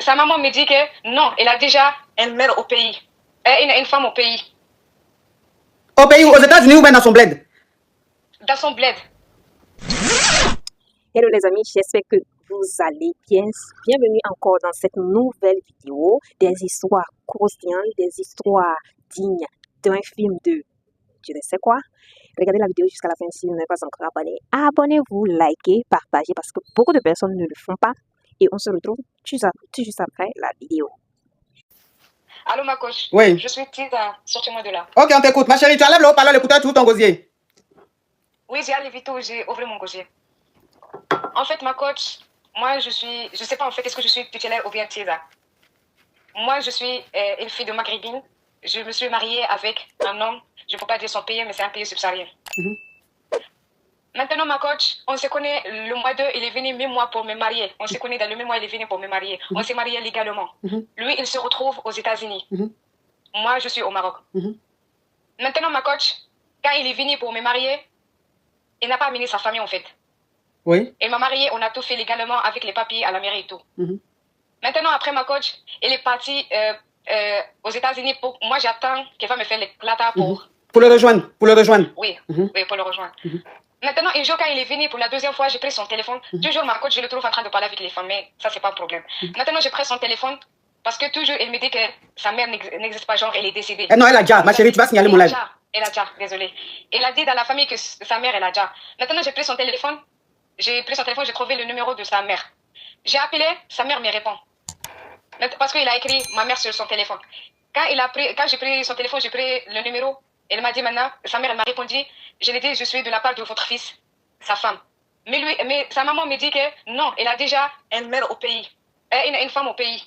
sa maman me dit que non, elle a déjà une mère au pays. Une femme au pays. Au pays, aux États-Unis ou bien dans son bled? Dans son bled. Hello les amis, j'espère que vous allez bien. Bienvenue encore dans cette nouvelle vidéo des histoires croustillantes, des histoires dignes d'un film de je ne sais quoi. Regardez la vidéo jusqu'à la fin si vous n'êtes pas encore abonné. Abonnez-vous, likez, partagez parce que beaucoup de personnes ne le font pas. Et on se retrouve tout juste après la vidéo. Allô ma coach. Oui. Je suis Tita, sortez-moi de là. Ok, on t'écoute. Ma chérie, tu enlèves le haut-parleur, l'écouteur, tu ouvres ton gosier. Oui, j'ai allé vite, j'ai ouvert mon gosier. En fait, ma coach, moi je sais pas en fait, est-ce que je suis titulaire ou bien Tisa. Moi je suis une fille de maghrébine. Je me suis mariée avec un homme, je ne peux pas dire son pays, mais c'est un pays subsaharien. Maintenant, ma coach, on se connaît le mois 2, il est venu même mois pour me marier. On se connaît dans le même mois, il est venu pour me marier. On s'est marié légalement. Lui, il se retrouve aux États-Unis. Moi, je suis au Maroc. Maintenant, ma coach, quand il est venu pour me marier, il n'a pas amené sa famille en fait. Oui. Il m'a marié, on a tout fait légalement avec les papiers à la mairie et tout. Maintenant, après ma coach, il est parti aux États-Unis. Moi, j'attends qu'il va me faire les plata pour... Pour le rejoindre. Pour le rejoindre. Oui, oui, pour le rejoindre. Maintenant, un jour, quand il est venu pour la deuxième fois, j'ai pris son téléphone. Toujours, ma coach, je le trouve en train de parler avec les femmes, mais ça, c'est pas un problème. Maintenant, j'ai pris son téléphone parce que toujours, il me dit que sa mère n'existe pas, genre, elle est décédée. Eh non, elle a déjà. Ma chérie, tu vas signaler mon live. Elle a déjà, désolée. Il a dit dans la famille que sa mère, elle a déjà. Maintenant, j'ai pris son téléphone. J'ai trouvé le numéro de sa mère. J'ai appelé, sa mère me répond. Parce qu'il a écrit ma mère sur son téléphone. Quand j'ai pris son téléphone, j'ai pris le numéro. Elle m'a dit maintenant, sa mère elle m'a répondu, je lui ai dit, je suis de la part de votre fils, sa femme. Mais sa maman me dit que non, elle a déjà une mère au pays. Une femme au pays.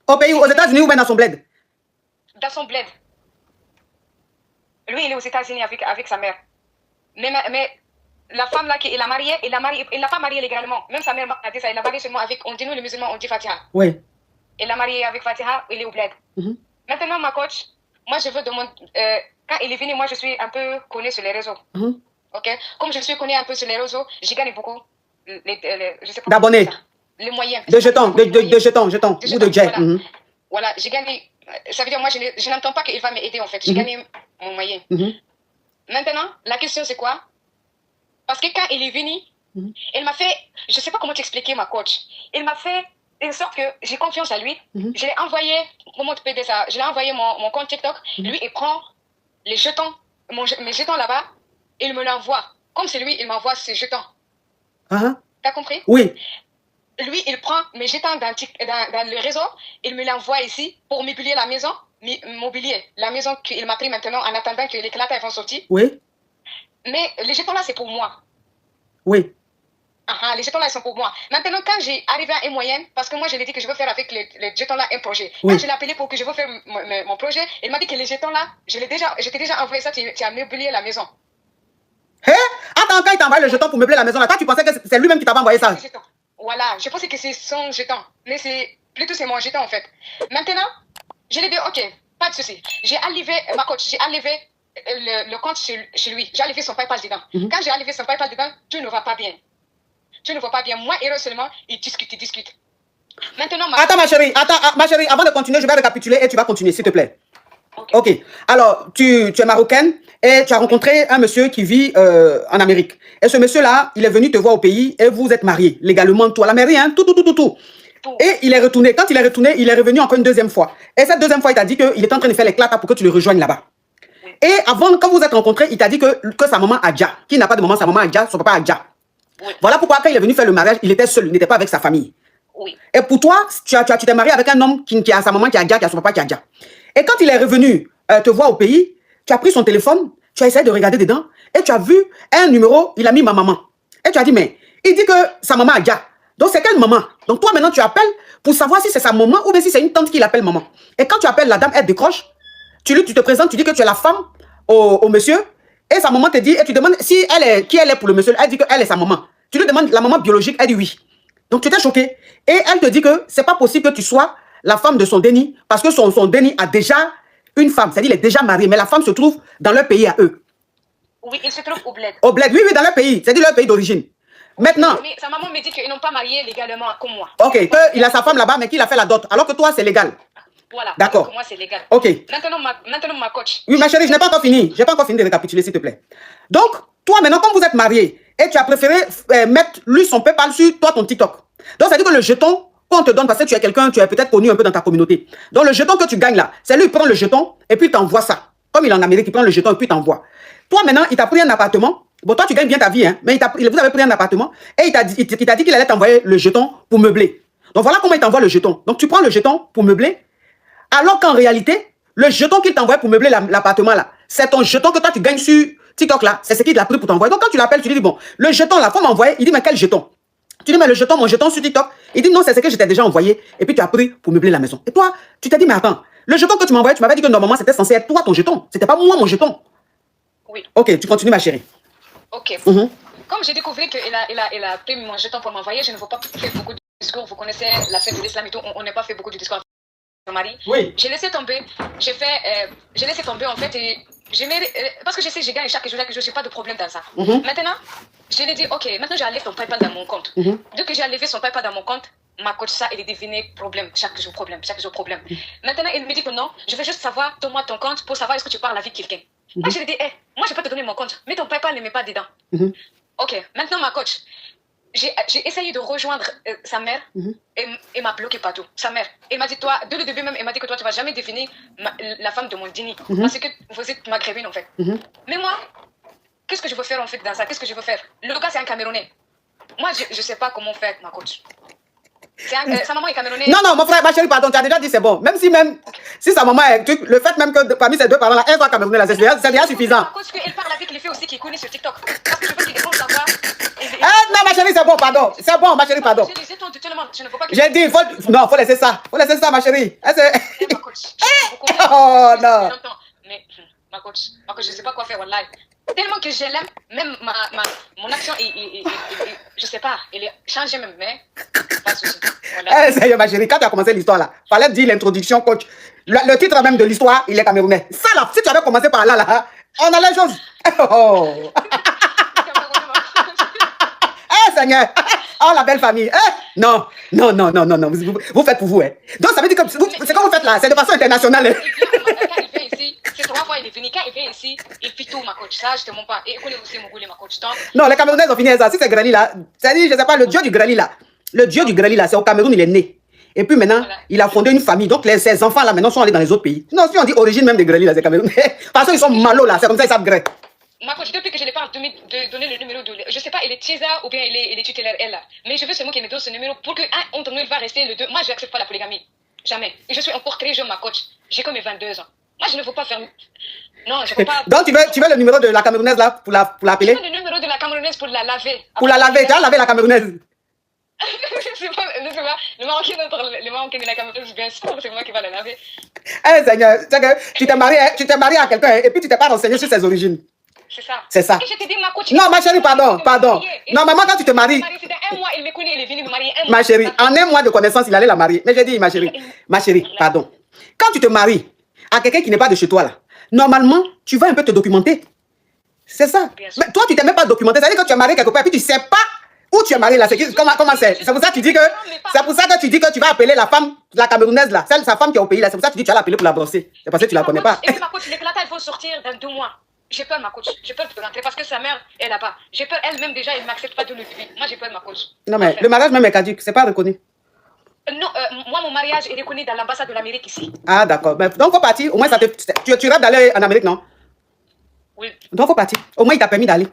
Au pays, aux États-Unis ou bien dans son bled? Dans son bled. Lui, il est aux États-Unis avec sa mère. Mais la femme là qu'il a mariée, il l'a pas mariée légalement. Même sa mère a dit ça, il l'a mariée seulement avec, on dit nous les musulmans, on dit Fatiha. Oui. Il l'a mariée avec Fatiha, il est au bled. Maintenant, ma coach, moi je veux demander, quand il est venu, moi je suis un peu connue sur les réseaux. Ok? Comme je suis connue un peu sur les réseaux, j'ai gagné beaucoup. D'abonnés. Les moyens. De jetons, de jetons. Ou de jet. Voilà, j'ai gagné. Ça veut dire, moi je n'entends pas qu'il va m'aider en fait. J'ai gagné mon moyen. Maintenant, la question c'est quoi? Parce que quand il est venu, il m'a fait, je ne sais pas comment t'expliquer ma coach, il m'a fait une sorte que j'ai confiance à lui. Je l'ai envoyé, comment tu peux dire ça, je l'ai envoyé mon compte TikTok. Lui, il prend les jetons, mes jetons là-bas, il me l'envoie. Comme c'est lui, il m'envoie ses jetons. T'as compris? Oui. Lui, il prend mes jetons dans le réseau, il me l'envoie ici pour mobilier la maison, la maison qu'il m'a pris maintenant en attendant que les clatas vont sortir. Oui. Mais les jetons là, c'est pour moi. Oui. Les jetons là, ils sont pour moi. Maintenant, quand j'ai arrivé à un moyen, parce que moi, je lui ai dit que je veux faire avec les jetons là un projet. Quand je l'ai appelé pour que je veux faire mon projet, il m'a dit que les jetons là, je t'ai déjà envoyé ça, tu as meublé la maison. Attends, quand il t'a envoyé le jeton pour meubler la maison là, toi, tu pensais que c'est lui-même qui t'avait envoyé ça? Voilà, je pensais que c'est son jeton. Mais c'est mon jeton en fait. Maintenant, je lui ai dit, ok, pas de souci. J'ai enlevé, ma coach, j'ai enlevé le compte chez lui. J'ai enlevé son PayPal dedans. Quand j'ai enlevé son PayPal dedans, tu ne vas pas bien. Tu ne vois pas bien. Moi, et seulement, ils discutent. Maintenant, Attends, ma chérie, avant de continuer, je vais récapituler et tu vas continuer, s'il te plaît. Ok. Alors, tu es marocaine et tu as rencontré un monsieur qui vit en Amérique. Et ce monsieur-là, il est venu te voir au pays et vous êtes mariés, légalement, tout à la mairie, hein, tout. Et il est retourné. Quand il est retourné, il est revenu encore une deuxième fois. Et cette deuxième fois, il t'a dit qu'il est en train de faire les clatas pour que tu le rejoignes là-bas. Et avant, quand vous êtes rencontrés, il t'a dit que sa maman a déjà, qui n'a pas de maman, sa maman a déjà, son papa a déjà. Voilà pourquoi quand il est venu faire le mariage, il était seul, il n'était pas avec sa famille. Et pour toi, tu t'es marié avec un homme qui a sa maman qui a déjà, qui a son papa qui a déjà. Et quand il est revenu te voir au pays, tu as pris son téléphone, tu as essayé de regarder dedans, et tu as vu un numéro, il a mis ma maman. Et tu as dit, mais il dit que sa maman a déjà. Donc c'est quelle maman? Donc toi maintenant tu appelles pour savoir si c'est sa maman ou bien si c'est une tante qui l'appelle maman. Et quand tu appelles la dame, elle décroche, tu te présentes, tu dis que tu es la femme au monsieur, et sa maman te dit, et tu demandes qui elle est pour le monsieur, elle dit qu'elle est sa maman. Tu lui demandes la maman biologique, elle dit oui. Donc tu t'es choqué. Et elle te dit que c'est pas possible que tu sois la femme de son déni, parce que son déni a déjà une femme, c'est-à-dire il est déjà marié, mais la femme se trouve dans leur pays à eux. Oui, il se trouve au bled. Au bled, oui, dans leur pays, c'est-à-dire leur pays d'origine. Maintenant. Mais sa maman me dit qu'ils n'ont pas marié légalement comme moi. Ok, qu'il a sa femme là-bas, mais qu'il a fait la dot. Alors que toi, c'est légal. Voilà. D'accord. Moi, c'est légal. Ok. Maintenant, ma coach. Oui, ma chérie, je n'ai pas encore fini. Je n'ai pas encore fini de récapituler, s'il te plaît. Donc, toi, maintenant, comme vous êtes mariés, et tu as préféré mettre lui son PayPal sur toi, ton TikTok. Donc, ça veut dire que le jeton qu'on te donne, parce que tu es quelqu'un, tu es peut-être connu un peu dans ta communauté. Donc, le jeton que tu gagnes là, c'est lui qui prend le jeton et puis il t'envoie ça. Comme il est en Amérique, il prend le jeton et puis il t'envoie. Toi, maintenant, il t'a pris un appartement. Bon, toi, tu gagnes bien ta vie, hein, mais vous avez pris un appartement et il t'a dit qu'il allait t'envoyer le jeton pour meubler. Donc, voilà comment il t'envoie le jeton. Donc, tu prends le jeton pour meubler, alors qu'en réalité, le jeton qu'il t'envoie pour meubler l'appartement là, c'est ton jeton que toi, tu gagnes sur TikTok là. C'est ce qu'il a pris pour t'envoyer. Donc, quand tu l'appelles, tu lui dis, bon, le jeton là, faut m'envoyer. Il dit, mais quel jeton? Tu dis, mais le jeton, mon jeton sur TikTok. Il dit, non, c'est ce que je t'ai déjà envoyé. Et puis, tu as pris pour meubler la maison. Et toi, tu t'es dit, mais attends, le jeton que tu m'envoyais, tu m'avais dit que normalement, c'était censé être toi, ton jeton. C'était pas moi, mon jeton. Oui. Ok, tu continues, ma chérie. Ok. Comme j'ai découvert qu'il a pris mon jeton pour m'envoyer, je ne veux pas faire beaucoup de discours. Vous connaissez la fête de l'islam et tout. On n'a pas fait beaucoup de discours avec mon mari. Oui. J'ai laissé tomber. J'ai laissé tomber, en fait. Et parce que je sais, je gagne chaque jour, que je n'ai pas de problème dans ça. Maintenant, je lui ai dit, ok, maintenant j'ai enlevé ton PayPal dans mon compte. Dès que j'ai enlevé son PayPal dans mon compte, ma coach, ça, il est devenu problème. Chaque jour, problème. Chaque jour, problème. Maintenant, il me dit que non, je veux juste savoir, donne-moi ton compte pour savoir est-ce que tu parles avec quelqu'un. Moi, je lui ai dit, moi, je peux te donner mon compte, mais ton PayPal ne met pas dedans. Ok, maintenant, ma coach, j'ai essayé de rejoindre sa mère et m'a bloqué partout. Sa mère. Elle m'a dit, toi, dès le début même, elle m'a dit que toi, tu ne vas jamais devenir la femme de mon dîner. Parce que vous êtes maghrébine, en fait. Mais moi, qu'est-ce que je veux faire, en fait, dans ça? Qu'est-ce que je veux faire? Le gars, c'est un Camerounais. Moi, je ne sais pas comment faire, ma coach. Sa maman est camerounaise. Non, mon frère, ma chérie, pardon, tu as déjà dit c'est bon. Même si sa maman est le fait même que parmi ces deux parents-là, elle soit camerounaise, c'est déjà suffisant. À cause qu'elle parle avec les filles aussi qui connaissent sur TikTok. Parce que je veux qu'ils vont savoir. Non, ma chérie, c'est bon, pardon. C'est bon, ma chérie, pardon. J'ai dit, faut laisser ça. Faut laisser ça, ma chérie. Oh, non. Mais, ma coach, je ne sais pas quoi faire, wallahi. Tellement que je l'aime, même mon action, je ne sais pas, elle est changée même, mais pas de souci. Voilà. Sérieux, ma chérie, quand tu as commencé l'histoire là, fallait dire l'introduction, coach. Le titre même de l'histoire, il est camerounais. Ça là, si tu avais commencé par là, on a les choses. Oh. Seigneur. Oh, la belle famille. Non. Vous faites pour vous. Donc, ça veut dire que c'est comme vous faites là, c'est de façon internationale. Quand il vient ici, c'est 3 fois il est venu. Quand il vient ici, il fait tout, ma coach. Ça, je te montre pas. Et écoutez aussi mon goulé, ma coach. Non, les Camerounais ont fini ça. Si c'est Grali là, c'est-à-dire, je sais pas, le dieu du Grali là. Le dieu du Grali là, c'est au Cameroun, il est né. Et puis maintenant, il a fondé une famille. Donc, ses enfants là, maintenant, sont allés dans les autres pays. Non, si on dit origine même des Grali là, c'est Camerounais. Parce qu'ils sont malos là, c'est comme ça, ils savent grec. Ma coach, depuis que je n'ai pas donné le numéro de... Je ne sais pas, elle est Tiesa ou bien elle est tutélaire, elle là. Mais je veux seulement qu'elle me donne ce numéro pour qu'entre nous, il va rester le 2. Moi, je n'accepte pas la polygamie. Jamais. Et je suis encore très jeune, ma coach. J'ai que mes 22 ans. Moi, je ne veux pas faire... Non, je ne veux pas... Donc, tu veux le numéro de la Camerounaise là pour l'appeler? Je veux le numéro de la Camerounaise pour la laver. Pour la laver, tu as lavé la Camerounaise? C'est pas le Marocain de la Camerounaise, bien sûr, c'est moi qui va la laver. Seigneur, tu t'es marié à quelqu'un et puis tu t'es pas renseigné sur ses origines. C'est ça. C'est ça. Et je te dis, ma coach, non, ma chérie, pardon. Non, maman, quand tu te maries... C'était un mois, il me connaît, il est venu me marier un mois. Ma chérie, en un mois de connaissance, il allait la marier. Mais j'ai dit, ma chérie, pardon. Quand tu te maries à quelqu'un qui n'est pas de chez toi, là, normalement, tu vas un peu te documenter. C'est ça. Mais toi, tu t'es même pas documenté. C'est-à-dire que tu es marié quelque part et puis tu sais pas où tu es marié là. Comment c'est? C'est pour ça que tu dis que... C'est pour ça que tu dis que tu vas appeler la femme, la Camerounaise là, sa femme qui est au pays là. C'est pour ça que tu dis que tu vas l'appeler pour la brosser. C'est parce que tu la connais pas. Et puis ma coach, les platas, elles vont sortir dans 2 mois. J'ai peur, ma coach. J'ai peur de rentrer parce que sa mère, elle n'a pas. J'ai peur, elle-même déjà, elle ne m'accepte pas de le vivre. Moi, j'ai peur, ma coach. Non, mais le mariage même est caduque. C'est pas reconnu. Non, moi, mon mariage est reconnu dans l'ambassade de l'Amérique ici. Ah, d'accord. Donc, faut partir. Au moins, tu rêves d'aller en Amérique, non? Oui. Donc, faut partir. Au moins, il t'a permis d'aller.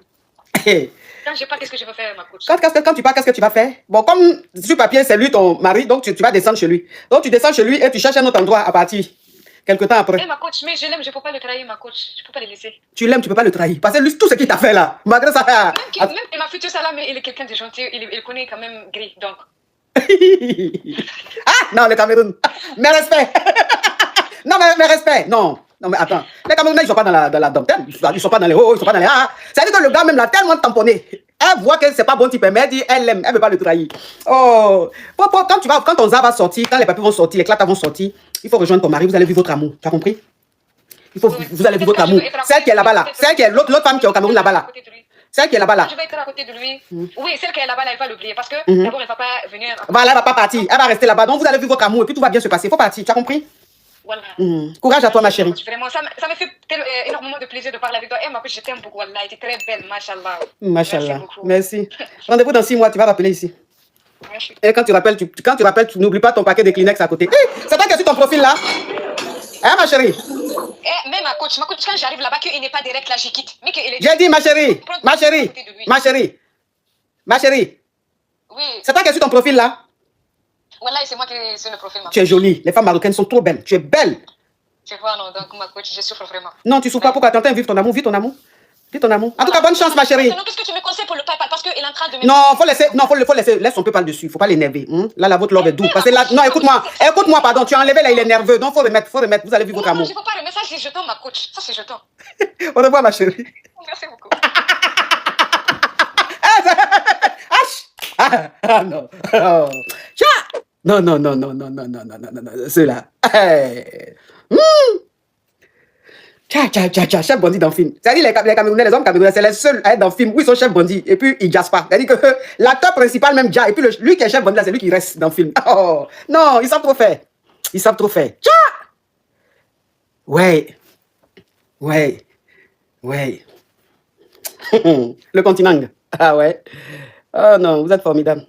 Quand je pars, qu'est-ce que je veux faire, ma coach? Quand tu pars, qu'est-ce que tu vas faire? Bon, comme sur papier, c'est lui ton mari, donc tu vas descendre chez lui. Donc, tu descends chez lui et tu cherches un autre endroit à partir. Quelque temps après. Ma coach, mais je l'aime, je ne peux pas le trahir, ma coach. Je ne peux pas le laisser. Tu l'aimes, tu ne peux pas le trahir. Parce que lui, tout ce qu'il t'a fait là, malgré ça. Même ma future salame, il est quelqu'un de gentil, il connaît quand même gris, donc. Non, le Cameroun. Mes respects. Non, mais respect. Non, mais attends. Les Camerounais, ils ne sont pas dans la dentelle. Ils ne sont pas dans les hauts, ils ne sont pas dans les A. C'est-à-dire que le gars, même là, tellement tamponné. Elle voit que c'est pas bon type, mais elle dit, elle l'aime, elle ne veut pas le trahir. Oh. Quand ton ZA va sortir, quand les papiers vont sortir, les clatas vont sortir, il faut rejoindre ton mari, vous allez vivre votre amour. Tu as compris? Vous allez vivre votre amour. Celle qui est là-bas là. Celle qui est l'autre femme qui est au Cameroun là-bas là. Celle qui est là-bas, là. Je vais être à côté de lui. Oui, celle qui est là-bas, là, elle va l'oublier. Parce que d'abord, elle ne va pas venir. Voilà, elle ne va pas partir. Elle va rester là-bas. Donc, vous allez vivre votre amour et puis tout va bien se passer. Il faut partir. Tu as compris? Voilà. Courage à toi, ma chérie. Vraiment, ça me fait énormément de plaisir de parler avec toi. Et ma coach, je t'aime beaucoup. Elle a été très belle, machallah. Machallah. Merci. Rendez-vous dans 6 mois, tu vas rappeler ici. Merci. Et quand tu rappelles, tu n'oublies pas ton paquet de Kleenex à côté. C'est toi qui as sur ton profil là? Hein, ma chérie? Mais ma coach, quand j'arrive là-bas, qu'il n'est pas direct là, je quitte. J'ai dit, ma chérie, ma chérie, ma chérie, ma chérie. Oui. C'est toi qui as sur ton profil là? Voilà, c'est moi qui ai sur le profil. Tu es jolie. Les femmes marocaines sont trop belles. Tu es belle. Tu vois, non, donc ma coach, je souffre vraiment. Non, tu souffres pas. Pourquoi? T'entends, vive ton amour, vive ton amour. Vive ton amour. En tout cas, bonne chance, ma chérie. Qu'est-ce que tu me conseilles pour le PayPal? Parce qu'il est en train de me... Non, faut laisser. Laisse son PayPal dessus. Faut pas l'énerver. Là, la votre love est doux. Parce que là, non, écoute-moi, pardon. Tu as enlevé là, il est nerveux. Donc, faut remettre. Vous allez vivre votre amour. Non, je ne peux pas remettre ça, c'est jeton, ma coach. Ça, c'est jeton. Au revoir, ma chérie. Merci beaucoup. Ah non. Oh. Non, non, non, non, non, non, non, non, non, non, ceux-là. Chef bandit dans le film. C'est-à-dire les Camerounais, les hommes camerounais, c'est les seuls à être dans le film où ils sont chef bandit et puis ils jazzent pas. C'est-à-dire que l'acteur principal même jazz et puis lui qui est chef bandit là, c'est lui qui reste dans le film. Oh, non, ils savent trop faire. Ils savent trop faire. Ouais. Ouais. Ouais. Le continent. Ah ouais. Oh non, vous êtes formidables.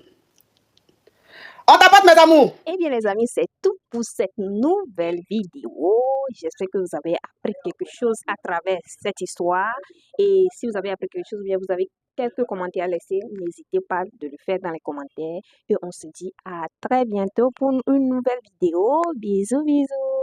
On tapote, mes amours. Eh bien, les amis, c'est tout pour cette nouvelle vidéo. J'espère que vous avez appris quelque chose à travers cette histoire. Et si vous avez appris quelque chose, bien vous avez quelques commentaires à laisser, n'hésitez pas de le faire dans les commentaires. Et on se dit à très bientôt pour une nouvelle vidéo. Bisous, bisous.